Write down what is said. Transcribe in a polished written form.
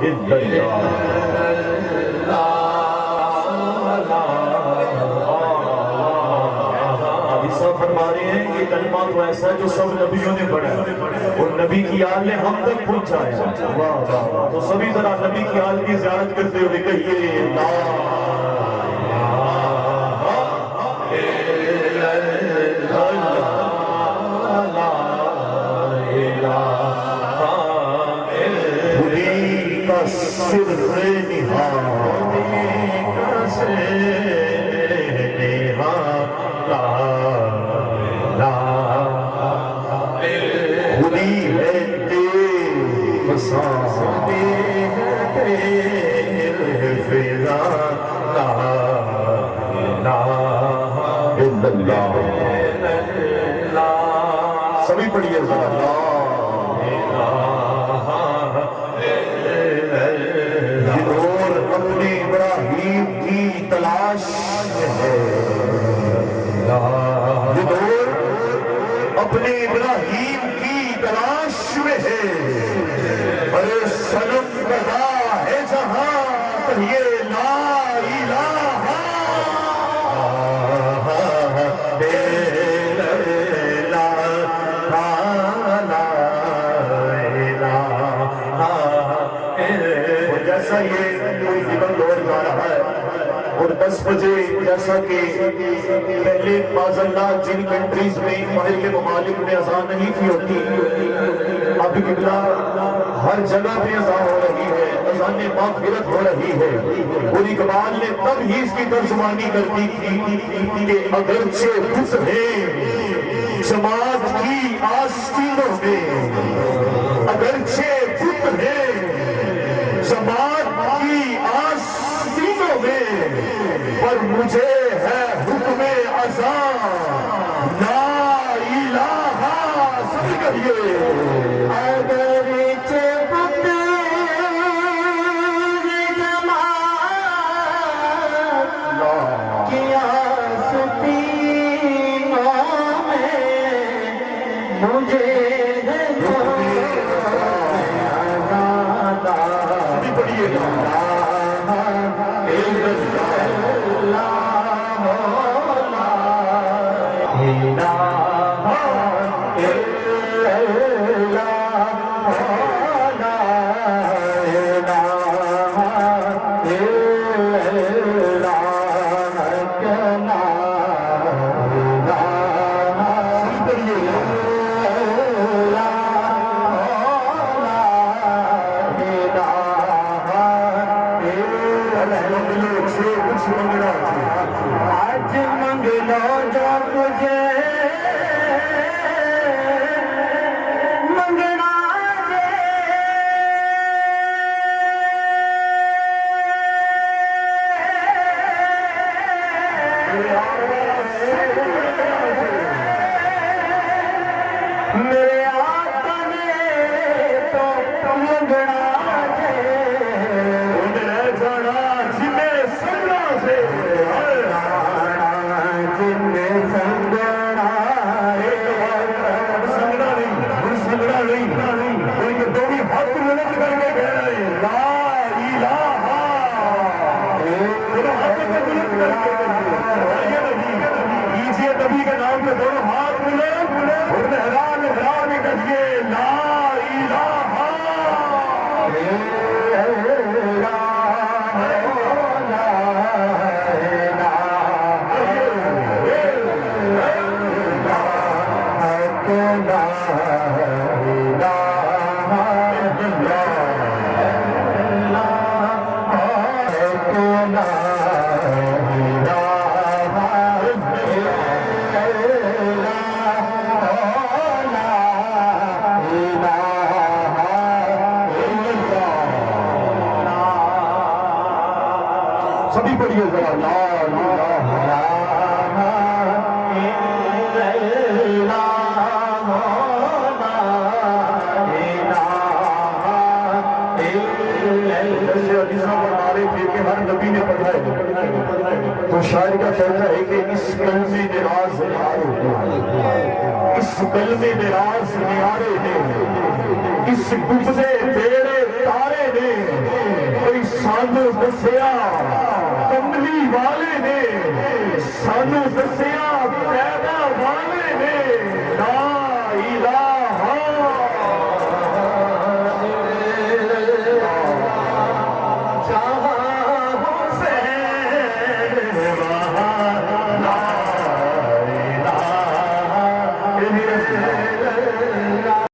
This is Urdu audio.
الا ابھی صاحب فرما رہے ہیں یہ کلمہ تو ایسا ہے جو سب نبیوں نے پڑھا ہے اور نبی کی آل نے ہم تک پہنچایا ہے۔ تو سبھی ذرا نبی کی آل کی زیارت کرتے ہوئے کہیے لا سر خودی ہے تیر فسان فضا لا الہ الا اللہ سبھی پڑھیے ذرا لا ابراہیم کی تلاش ہے یہ دور اپنے ابراہیم کی تلاش میں ہے ارے صنم گدا ہے جہاں کہیے لا الہ جیسا یہ کوئی فکر دور جا رہا ہے اور 10 بجے جیسا کہ پہلے باز اللہ جن کنٹریز میں باہر کے ممالک میں اذان نہیں کی ہوتی اب قبلہ ہر جگہ پہ اذان ہو رہی ہے اذان مغفرت ہو رہی ہے اور اقبال نے تب ہی اس کی ترجمانی کر دی تھی کہ اگرچہ بت ہے جماعت کی آستینوں میں اگرچہ بت ہے جماعت کی آستینوں میں پر مجھے ہے حکم اذان لا الہ سب کہیے اگرچہ بت جماعت کی آستینوں میں مجھے آج منگ لو جو تجھے منگنا دے میرے آقا نے تو منگنا دے انہیں جانا جنہیں سنگنا سے نبی کے نام پہ دونوں ہاتھ ملے اور حیران حیران کہیے لا الہ سبھی پڑھیے ذرا لا ہر نبی نے پڑھا ہے تو شاعر کا کہنا ہے کہ اس کلمے نراز نیارے اس کلمے نراز نیارے نے اس ڈوبتے تیرے تارے نے سعد مسیا